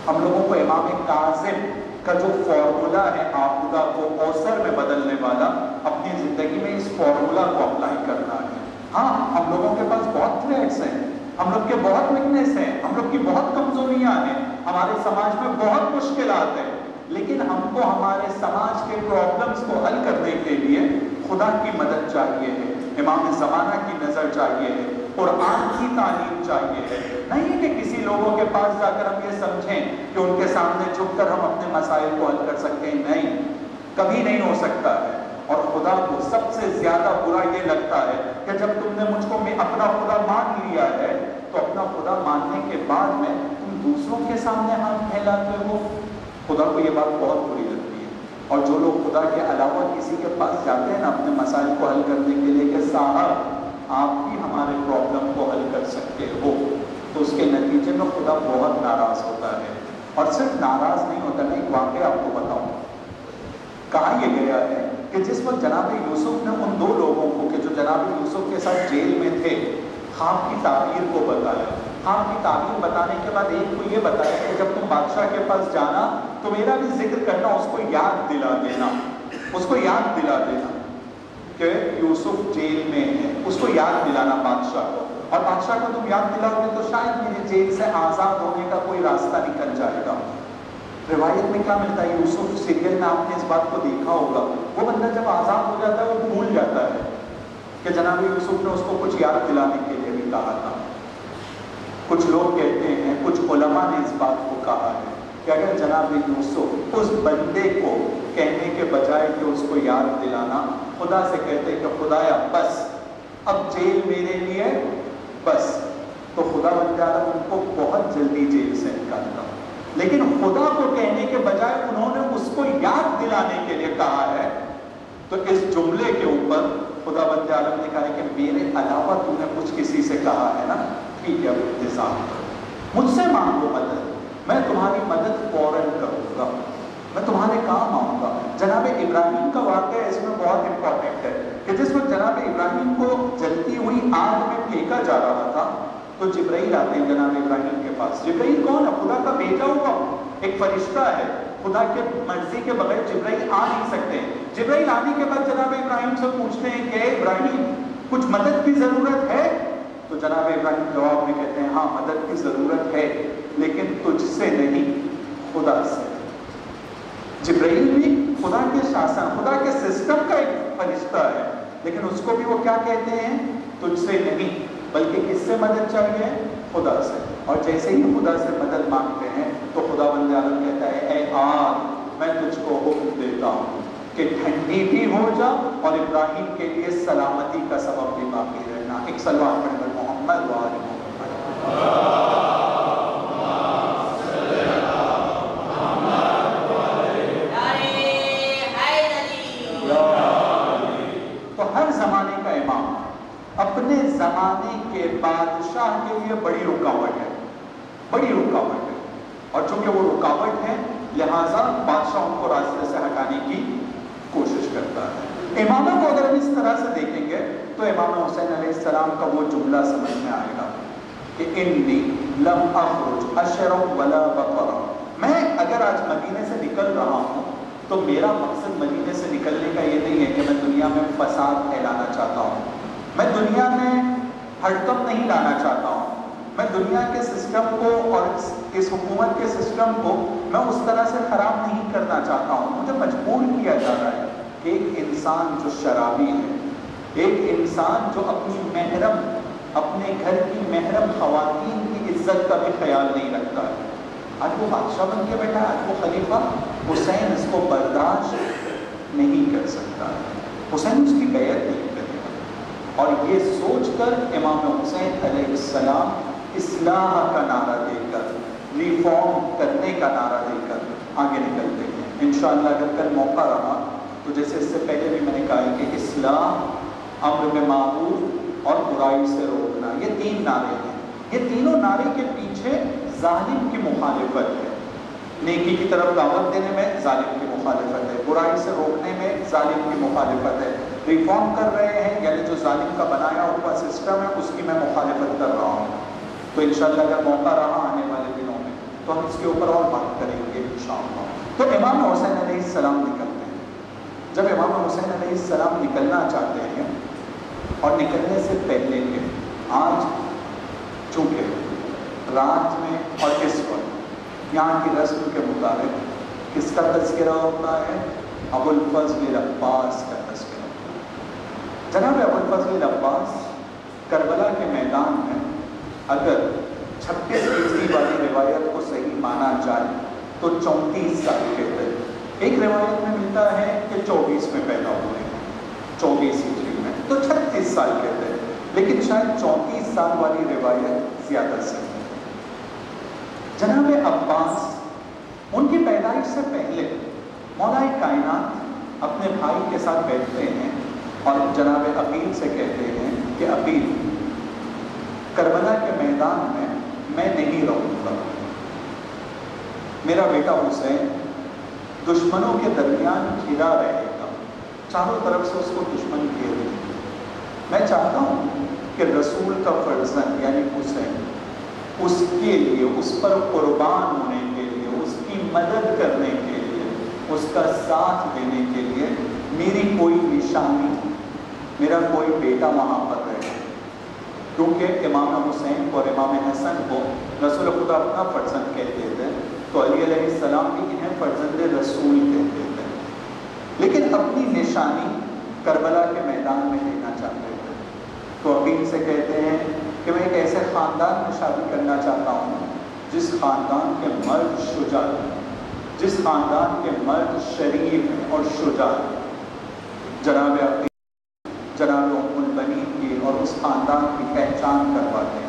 ہم لوگوں کو امام کاظم کا جو فارمولا ہے آبودہ کو اوسر میں بدلنے والا، اپنی زندگی میں اس فارمولا کو اپلائی کرنا ہے۔ ہاں، ہم لوگوں کے پاس بہت تھریٹس ہیں، ہم لوگ کے بہت ویکنیس ہیں، ہم لوگ کی بہت کمزوریاں ہیں، ہمارے سماج میں بہت مشکلات ہیں، لیکن ہم کو ہمارے سماج کے پرابلمس کو حل کرنے کے لیے خدا کی مدد چاہیے ہے، امام زمانہ کی نظر چاہیے ہے، قرآن کی تعلیم چاہیے ہے۔ نہیں کہ کسی لوگوں کے پاس جا کر ہم یہ سمجھیں کہ ان کے سامنے جھک کر ہم اپنے مسائل کو حل کر سکتے ہیں، نہیں، کبھی نہیں ہو سکتا ہے۔ اور خدا کو سب سے زیادہ برا یہ لگتا ہے کہ جب تم نے مجھ کو اپنا خدا مان لیا ہے تو اپنا خدا ماننے کے بعد میں تم دوسروں کے سامنے ہاتھ پھیلاتے ہو۔ خدا کو یہ بات بہت بری لگتی ہے۔ اور جو لوگ خدا کے علاوہ کسی کے پاس جاتے ہیں نا اپنے مسائل کو حل کرنے کے لیے کہ صاحب آپ بھی ہمارے پرابلم کو حل کر سکتے ہو، تو اس کے نتیجے میں خدا بہت ناراض ہوتا ہے۔ اور صرف ناراض نہیں ہوتا، میں ایک واقعہ آپ کو بتاؤں۔ کہا یہ گیا ہے کہ جس وقت جناب یوسف نے ان دو لوگوں کو کہ جو جناب یوسف کے ساتھ جیل میں تھے خواب کی تعبیر کو بتایا، خواب کی تعبیر بتانے کے بعد ایک کو یہ بتایا کہ جب تم بادشاہ کے پاس جانا تو میرا بھی ذکر کرنا، اس کو یاد دلا دینا، اس کو یاد دلا دینا کہ یوسف جیل میں ہے، اس کو یاد دلانا بادشاہ کو، اور بادشاہ کو تم یاد دلاؤ گے تو شاید میرے جیل سے آزاد ہونے کا کوئی راستہ نکل جائے گا۔ روایت میں کیا ملتا ہے، یوسف سیریل میں آپ نے اس بات کو دیکھا ہوگا، وہ بندہ جب آزاد ہو جاتا ہے وہ بھول جاتا ہے کہ جناب یوسف نے اس کو کچھ یاد دلانے کے لیے بھی کہا تھا۔ کچھ لوگ کہتے ہیں، کچھ علماء نے اس بات کو کہا ہے کہ اگر جناب یوسف اس بندے کو کہنے کے بجائے کہ اس کو یاد دلانا، خدا سے کہتے کہ خدایا بس اب جیل میرے لیے بس، تو خدا بن جاتا ان کو بہت جلدی جیل سے نکالتا۔ لیکن خدا کو کہنے کے بجائے انہوں نے اس کو یاد دلانے کے لیے کہا ہے، تو اس جملے کے اوپر خدا بند عالم نے کہا ہے کہ میرے علاوہ تو نے کچھ کسی سے کہا ہے نا، ٹھیک ہے اب انتظام کرو، مجھ سے مانگو مدد، میں تمہاری مدد فوراً کروں گا، میں تمہارے کام آؤں گا۔ جناب ابراہیم کا واقعہ اس میں بہت امپورٹنٹ ہے کہ جس وقت جناب ابراہیم کو جلتی ہوئی آگ میں پھینکا جا رہا تھا تو جبرائیل آتے ہیں جناب ابراہیم کے پاس۔ جبرائیل کون ہے؟ خدا کا بھیجا ہوا ایک فرشتہ ہے، خدا کے مرضی کے بغیر جبرائیل آ نہیں سکتے۔ جبرائیل آنے کے بعد جناب ابراہیم سے پوچھتے ہیں کہ ابراہیم کچھ مدد کی ضرورت ہے؟ تو جناب ابراہیم جواب میں کہتے ہیں ہاں مدد کی ضرورت ہے، لیکن تجھ سے نہیں، خدا سے۔ جبرائیل بھی خدا کے شاسن، خدا کے سسٹم کا ایک فرشتہ ہے، لیکن اس کو بھی وہ کیا کہتے ہیں؟ تجھ سے نہیں، بلکہ کس سے مدد چاہیے؟ خدا سے۔ اور جیسے ہی خدا سے مدد مانگتے ہیں تو خدا بند عالم کہتا ہے اے آگ میں تجھ کو حکم دیتا ہوں کہ ٹھنڈی بھی ہو جا اور ابراہیم کے لیے سلامتی کا سبب بھی باقی رہنا۔ ایک صلوات پڑھ کر محمد و آل محمد۔ تو ہر زمانے کا امام اپنے زمانے کے بادشاہ کے لیے بڑی رکاوٹ ہے، بڑی رکاوٹ ہے، اور چونکہ وہ رکاوٹ ہے لہٰذا بادشاہ ان کو راستے سے ہٹانے کی کوشش کرتا ہے۔ اماموں کو اگر ہم اس طرح سے دیکھیں گے تو امام حسین علیہ السلام کا وہ جملہ سمجھ میں آئے گا کہ انی لم اخرج اشرا ولا بقرا، میں اگر آج مدینے سے نکل رہا ہوں تو میرا مقصد مدینے سے نکلنے کا یہ نہیں ہے کہ میں دنیا میں فساد پھیلانا چاہتا ہوں، میں دنیا میں ہڑکم نہیں لانا چاہتا ہوں، میں دنیا کے سسٹم کو اور اس حکومت کے سسٹم کو میں اس طرح سے خراب نہیں کرنا چاہتا ہوں۔ مجھے مجبور کیا جا رہا ہے کہ ایک انسان جو شرابی ہے، ایک انسان جو اپنی محرم، اپنے گھر کی محرم خواتین کی عزت کا بھی خیال نہیں رکھتا ہے، آج وہ بادشاہ بن کے بیٹھا ہے، آج وہ خلیفہ، حسین اس کو برداشت نہیں کر سکتا، حسین اس کی بیعت نہیں کرے گا۔ اور یہ سوچ کر امام حسین علیہ السلام اصلاح کا نعرہ دے کر، ریفارم کرنے کا نعرہ دے کر آگے نکلتے ہیں۔ انشاءاللہ اگر کل موقع رہا تو جیسے اس سے پہلے بھی میں نے کہا ہے کہ اصلاح، امر بالمعروف اور برائی سے روکنا، یہ تین نعرے ہیں، یہ تینوں نعرے کے پیچھے ظالم کی مخالفت ہے۔ نیکی کی طرف دعوت دینے میں ظالم کی مخالفت ہے، برائی سے روکنے میں ظالم کی مخالفت ہے، ریفارم کر رہے ہیں یعنی جو ظالم کا بنایا ہوا سسٹم ہے اس کی میں مخالفت کر رہا ہوں۔ تو انشاءاللہ اگر موقع رہا آنے والے دنوں میں تو ہم اس کے اوپر اور بات کریں گے انشاءاللہ۔ تو امام حسین علیہ السلام نکلتے ہیں۔ جب امام حسین علیہ السلام نکلنا چاہتے ہیں اور نکلنے سے پہلے کے آج چونکہ رات میں اور اس وقت یہاں کی رسم کے مطابق کس کا تذکرہ ہوتا ہے؟ ابو الفضل عباس کا تذکرہ ہوتا ہے۔ جناب ابو الفضل عباس کربلا کے میدان میں اگر 36 والی روایت کو صحیح مانا جائے تو 34 سال کے تھے۔ ایک روایت میں ملتا ہے کہ 24 میں پیدا ہوئے ہیں، 24 ہجری میں، تو 36 سال کے تھے، لیکن شاید 34 سال والی روایت زیادہ صحیح ہے۔ جناب عباس ان کی پیدائش سے پہلے مولا کائنات اپنے بھائی کے ساتھ بیٹھتے ہیں اور جناب عقیل سے کہتے ہیں کہ عقیل کربلا کے میدان میں نہیں رہوں گا، میرا بیٹا حسین دشمنوں کے درمیان گھرا رہے گا، چاروں طرف سے اس کو دشمن گھیر رہے ہیں، میں چاہتا ہوں کہ رسول کا فرزند یعنی حسین اس کے لیے، اس پر قربان ہونے کے لیے، اس کی مدد کرنے کے لیے، اس کا ساتھ دینے کے لیے میری کوئی نشانی، میرا کوئی بیٹا وہاں پر رہے، کیونکہ امام حسین اور امام حسن کو رسول خدا اپنا فرزند کہتے تھے، تو علی علیہ السلام بھی انہیں فرزند رسول کہتے تھے، لیکن اپنی نشانی کربلا کے میدان میں دینا چاہتے تھے۔ تو ابھی ان سے کہتے ہیں کہ میں ایک ایسے خاندان میں شادی کرنا چاہتا ہوں جس خاندان کے مرد شجاع ہیں، جس خاندان کے مرد شریف ہیں اور شجاع ہیں۔ جناب اپنی جناب ام البنین کی اور اس خاندان کی پہچان کرواتے ہیں۔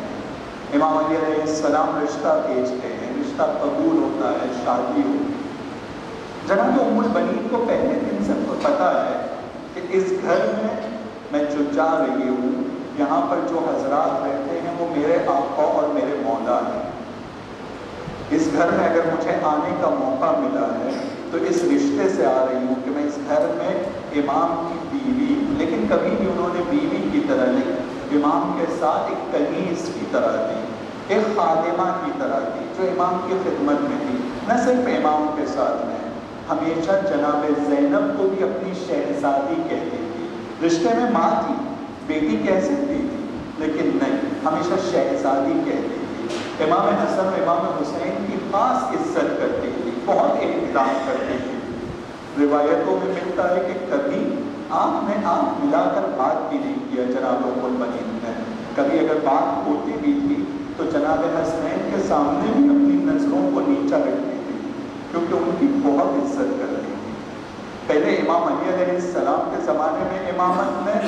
امام علی علیہ السلام رشتہ بھیجتے ہیں، رشتہ قبول ہوتا ہے، شادی ہوتی ہے۔ جناب ام البنین کو پہلے دن سے پتہ ہے کہ اس گھر میں جو جا رہی ہوں، یہاں پر جو حضرات رہتے ہیں وہ میرے آقا اور میرے مولا ہیں۔ اس گھر میں اگر مجھے آنے کا موقع ملا ہے تو اس رشتے سے آ رہی ہوں کہ میں اس گھر میں امام کی بیوی، لیکن کبھی بھی انہوں نے بیوی کی طرح نہیں، امام کے ساتھ ایک کنیز کی طرح تھی، ایک خادمہ کی طرح تھی جو امام کی خدمت میں تھی۔ نہ صرف امام کے ساتھ میں، ہمیشہ جناب زینب کو بھی اپنی شہزادی کہتی تھی۔ رشتے میں ماں تھی، بیٹی کہہ سکتی تھی، لیکن نہیں، ہمیشہ شہزادی کہتی تھی۔ امام حسن و امام حسین کی خاص عزت کرتی تھی، بہت احترام کرتی تھی۔ روایتوں میں ملتا ہے کہ کبھی آنکھ میں آنکھ ملا کر بات بھی نہیں کیا جناب ام البنین نے۔ کبھی اگر بات ہوتی بھی تھی تو جناب حسنین کے سامنے بھی اپنی نظروں کو نیچا رکھتی تھی، کیونکہ ان کی بہت عزت کرتی تھی۔ پہلے امام علی علیہ السلام کے زمانے میں امامت میں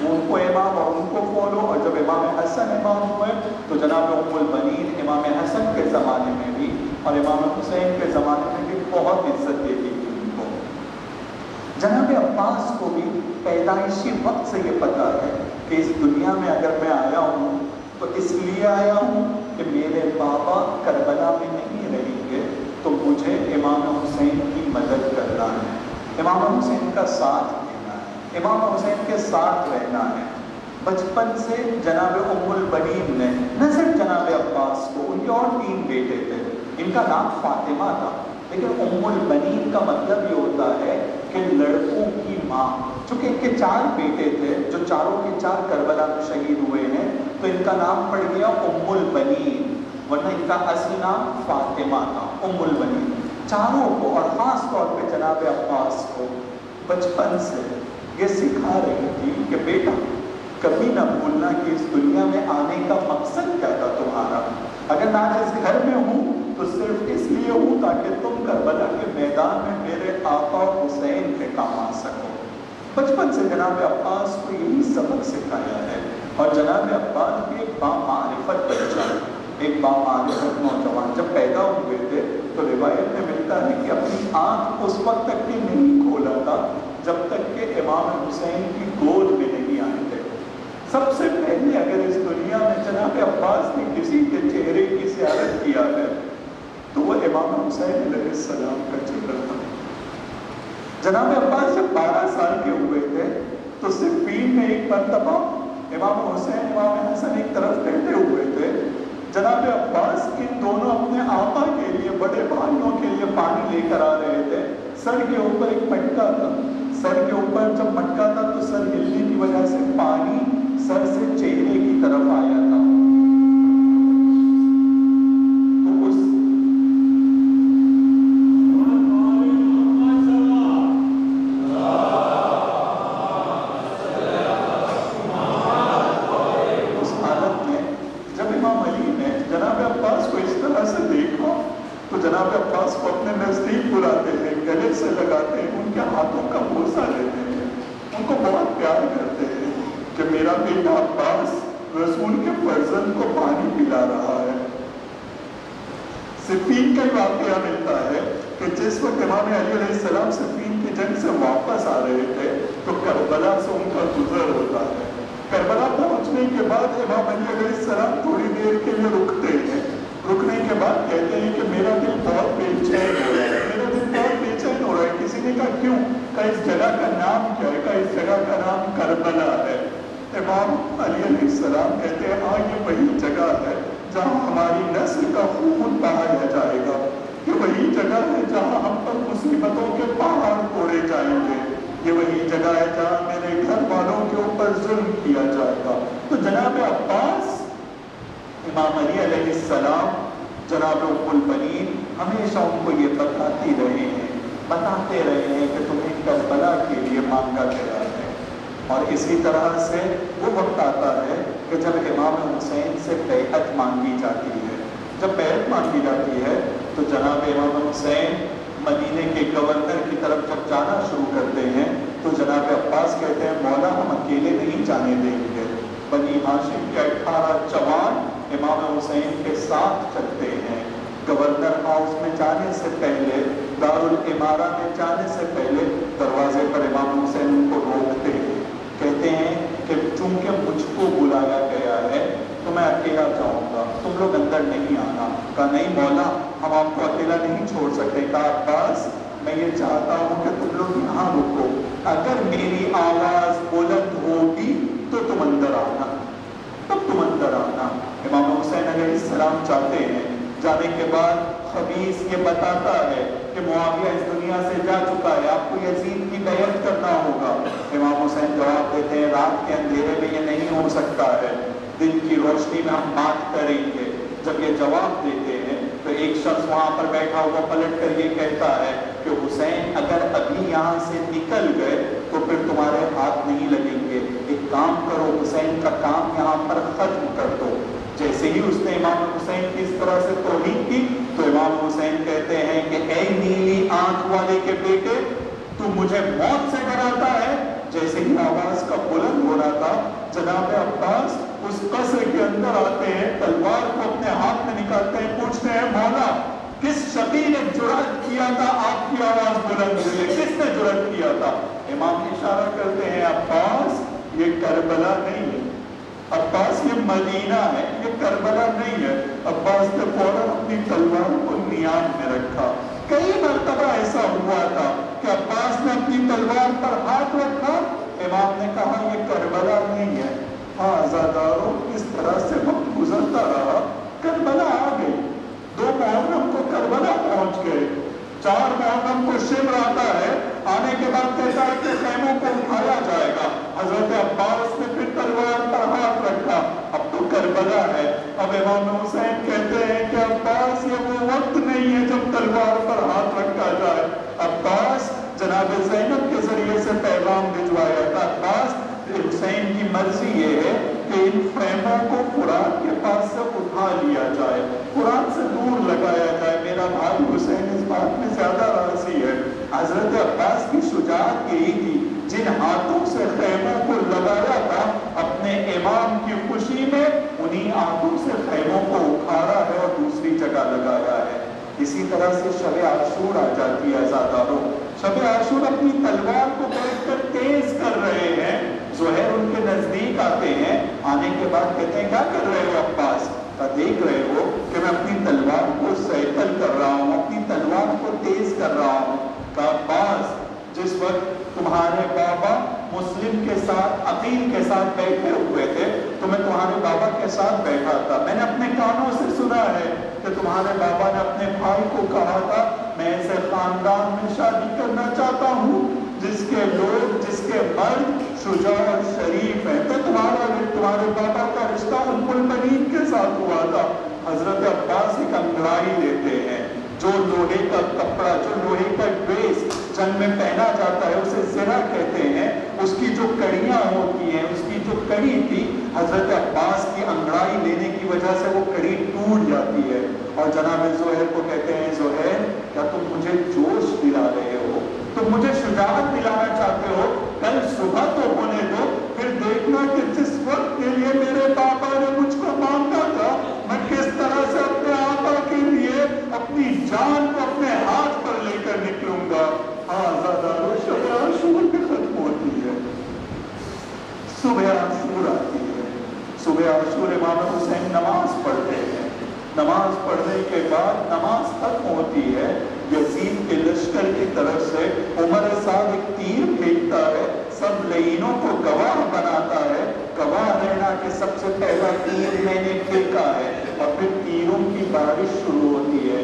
ان کو امام اور ان کو فالو، اور جب امام حسن امام ہوئے تو جناب ام البنین امام حسن کے زمانے میں بھی اور امام حسین کے زمانے میں بھی بہت عزت دیتی تھی ان کو۔ جناب عباس کو بھی پیدائشی وقت سے یہ پتا ہے کہ اس دنیا میں اگر میں آیا ہوں تو اس لیے آیا ہوں کہ میرے بابا کربلا میں نہیں رہیں گے، تو مجھے امام حسین کی مدد کرنا ہے، امام حسین کا ساتھ دینا ہے، امام حسین کے ساتھ رہنا ہے۔ بچپن سے جناب ام البنین نے نہ صرف جناب عباس کو، ان کے اور 3 بیٹے تھے، ان کا نام فاطمہ تھا، لیکن ام البنین کا مطلب یہ ہوتا ہے کہ لڑکوں کی ماں۔ چونکہ ان کے 4 بیٹے تھے جو چاروں کے 4 کربلا میں شہید ہوئے ہیں، تو ان کا نام پڑ گیا ام البنین، ورنہ ان کا اصل نام فاطمہ تھا، ام البنین۔ چاروں کو اور خاص طور پہ جناب عباس کو بچپن سے یہ سکھا رہی تھی کہ بیٹا کبھی نہ بھولنا کہ اس دنیا میں آنے کا مقصد کیا تھا تمہارا۔ اگر میں آج اس گھر میں ہوں تو صرف اس لیے ہوں تاکہ تم کربلا کے میدان میں میرے آقا حسین کے کام آ سکو۔ بچپن سے جناب عباس کو یہی سبق سکھایا ہے، اور جناب عباس بھی ایک بامعرفت بچہ، ایک بامعرفت نوجوان جب پیدا ہوئے تھے تو روایت میں ملتا ہے کہ اپنی آنکھ اس وقت تک بھی نہیں کھولا تھا جب تک کہ امام حسین کی گود میں نہیں آئے تھے۔ سب سے پہلے اگر اس دنیا میں جناب عباس نے کسی کے چہرے کی زیارت کیا ہے تو وہ امام حسین علیہ السلام کا چہرہ تھا۔ جناب عباس جب 12 سال کے ہوئے تھے تو صفین میں ایک مرتبہ امام حسین امام حسن ایک طرف بیٹھے ہوئے تھے، جناب عباس ان دونوں اپنے آقا کے لیے، بڑے بھائیوں کے لیے پانی لے کر آ رہے تھے۔ سر کے اوپر ایک مٹکا تھا، سر کے اوپر جب مٹکا تھا تو سر ہلنے کی وجہ سے پانی سر سے چہرے کی طرف آیا تھا۔ تو اس حالت میں جب امام علی نے جناب عباس کو اس طرح سے دیکھا تو جناب عباس کو اپنے نزدیک بلاتے ہیں، گلے سے لگاتے ہیں، ان کے ہاتھوں کا بوسہ لیتے ہیں، ان کو بہت پیار کرتے ہیں کہ میرا بیٹا عباس رسول کے فرزند کو پانی پلا رہا ہے۔ صفین کا واقعہ ملتا ہے کہ جس وقت امام علی علیہ السلام صفین کی جنگ سے واپس آ رہے تھے تو کربلا سے ان کا گزر ہوتا ہے۔ کربلا پہنچنے کے بعد امام علی علیہ السلام تھوڑی دیر کے لیے رکتے ہیں، رکنے کے بعد کہتے ہیں کہ میرا دل بہت بے چین ہو رہا ہے، میرا دل بہت بے چین ہو رہا ہے۔ کسی نے کہا کیوں؟ کہا اس جگہ کا نام کیا ہے؟ کہا اس جگہ کا نام کربلا ہے۔ امام علی علیہ السلام کہتے ہیں ہاں یہ وہی جگہ ہے جہاں ہماری نسل کا خون بہایا جائے گا، یہ وہی جگہ ہے جہاں ہم پر مصیبتوں کے پہاڑ توڑے جائیں گے، یہ وہی جگہ ہے جہاں میرے گھر والوں کے اوپر ظلم کیا جائے گا۔ تو جناب عباس، امام علی علیہ السلام، جناب ام البنین ہمیشہ ان کو یہ بتاتے رہے ہیں کہ تمہیں کربلا کے لیے مانگا گیا ہے۔ اور اسی طرح سے وہ وقت آتا ہے کہ جب امام حسین سے بیعت مانگی جاتی ہے۔ جب بیعت مانگی جاتی ہے تو جناب امام حسین مدینے کے گورنر کی طرف جب جانا شروع کرتے ہیں تو جناب عباس کہتے ہیں مولا ہم اکیلے نہیں جانے دیں گے، بنی ہاشم کے 18 جوان امام حسین کے ساتھ چلتے ہیں۔ گورنر ہاؤس میں جانے سے پہلے، دارالامارہ میں جانے سے پہلے دروازے پر امام حسین ان کو روکتے ہیں، کہتے ہیں کہ چونکہ مجھ کو بلایا گیا ہے تو میں اکیلا جاؤں گا، تم لوگ اندر نہیں آنا۔ کہا نہیں مولا ہم آپ کو اکیلا نہیں چھوڑ سکتے۔ کہا عباس میں یہ چاہتا ہوں کہ تم لوگ یہاں رکو، اگر میری آواز بلند ہوگی تو تم اندر آنا، تب تم اندر آنا۔ امام حسین علیہ السلام چاہتے ہیں، جانے کے بعد خبیث یہ بتاتا ہے کہ معاویہ اس دنیا سے جا چکا ہے، آپ کو یزید کی بیعت کرنا ہوگا۔ امام حسین جواب دیتے ہیں رات کے اندھیرے میں یہ نہیں ہو سکتا ہے، دن کی روشنی میں ہم بات کریں گے۔ جب یہ جواب دیتے ہیں تو ایک شخص وہاں پر بیٹھا ہوا پلٹ کر یہ کہتا ہے کہ حسین اگر ابھی یہاں سے نکل گئے تو پھر تمہارے ہاتھ نہیں لگیں گے، ایک کام کرو حسین کا کام یہاں پر ختم کر دو۔ جیسے ہی اس نے امام حسین کی اس طرح سے توہین کی تو امام حسین کہتے ہیں کہ اے نیلی آنکھ والے کے بیٹے تو مجھے موت سے ڈراتا ہے۔ جیسے ہی آواز کا بلند ہو رہا تھا جناب عباس اس قصر کے اندر آتے ہیں، تلوار کو اپنے ہاتھ میں نکالتے ہیں، پوچھتے ہیں مولا کس شقی نے جرأت کیا تھا آپ کی آواز بلند ہوئی، کس نے جرأت کیا تھا؟ امام اشارہ کرتے ہیں عباس یہ کربلا نہیں ہے، عباس یہ مدینہ ہے، یہ کربلا نہیں ہے۔ عباس نے فوراً اپنی تلوار کو نیام میں رکھا۔ کئی مرتبہ ایسا ہوا تھا کہ عباس نے اپنی تلوار پر ہاتھ رکھا، امام نے کہا یہ کربلا نہیں ہے۔ ہاں عزاداروں اس طرح سے وقت گزرتا رہا، کربلا آ گئی، 2 محرم کو کربلا پہنچ گئے، 4 محرم کو شمر آتا ہے، آنے کے بعد کہتا ہے کہ خیموں کو اٹھایا جائے گا۔ حضرت عباس نے پھر تلوار پر ہاتھ رکھا، اب تو کربلا ہے۔ اب امام حسین کہتے ہیں کہ عباس یہ وہ وقت نہیں ہے جب تلوار پر ہاتھ رکھا جائے۔ عباس جناب زینب کے ذریعے سے پیغام بھجوایا تھا، عباس حسین کی مرضی یہ ہے کہ ان خیموں کو قرآن کے پاس سے اٹھا لیا جائے، قرآن سے دور لگایا جائے، میرا بھائی حسین اس بات میں زیادہ راضی ہے۔ حضرت عباس کی شجاعت یہی تھی، جن ہاتھوں سے خیموں کو لگایا تھا اپنے امام کی خوشی میں انہی ہاتھوں سے خیموں کو اکھاڑا ہے اور دوسری جگہ لگایا ہے۔ اسی طرح سے شب عاشور آ جاتی ہے عزاداروں، شب عاشور اپنی تلوار کو بیٹھ کر تیز کر رہے ہیں، زہیر ان کے نزدیک آتے ہیں، آنے کے بعد کہتے ہیں کیا کر رہے ہو عباس؟ دیکھ رہے ہو کہ میں اپنی تلوار کو سیکل کر رہا ہوں، اپنی تلوار کو تیز کر رہا ہوں۔ کہا عباس جس وقت تمہارے بابا مسلم کے ساتھ عقیل کے ساتھ بیٹھے ہوئے تھے تو میں تمہارے بابا کے ساتھ بیٹھا تھا، میں نے اپنے کانوں سے سنا ہے کہ تمہارے بابا نے اپنے بھائی کو کہا تھا میں ایسے خاندان میں شادی کرنا چاہتا ہوں جس کے لوگ، جس کے مرد شجاع اور شریف ہیں، تو تمہارے بابا کا رشتہ ام البنین کے ساتھ ہوا تھا۔ حضرت عباس ایک انگڑائی لیتے ہیں، جو لوہے کا کپڑا، جو لوہے کا ڈریس جنگ میں پہنا جاتا ہے اسے زرہ کہتے ہیں، اس کی جو کڑیاں ہوتی ہیں، اس کی جو کڑی تھی حضرت عباس کی انگڑائی لینے کی وجہ سے وہ کڑی ٹوٹ جاتی ہے اور جناب زہیر کو کہتے ہیں زہیر کیا تم مجھے جوش دلا رہے ہو، تم مجھے شجاعت دلانا چاہتے ہو؟ کل صبح تو ہونے دو، پھر دیکھنا کہ جس وقت کے لیے میرے پاپا نے مجھ کو مانگا تھا میں کس طرح سے اپنے آقا کے لیے اپنی جان کو اپنے ہاتھ پر لے کر نکلوں گا۔ آزادارو شب عاشور بھی ختم ہوتی ہے، صبح عاشور آتی ہے، صبح عاشور امام حسین نماز پڑھتے ہیں، نماز پڑھنے کے بعد نماز ختم ہوتی ہے، یزید کے لشکر کی طرف سے عمر صاحب ایک تیر پھینکتا ہے، سب لعینوں کو گواہ بناتا ہے، گواہ رہنا کہ سب سے پہلا تیر میں نے پھینکا ہے، اور پھر تیروں کی بارش شروع ہوتی ہے۔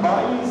22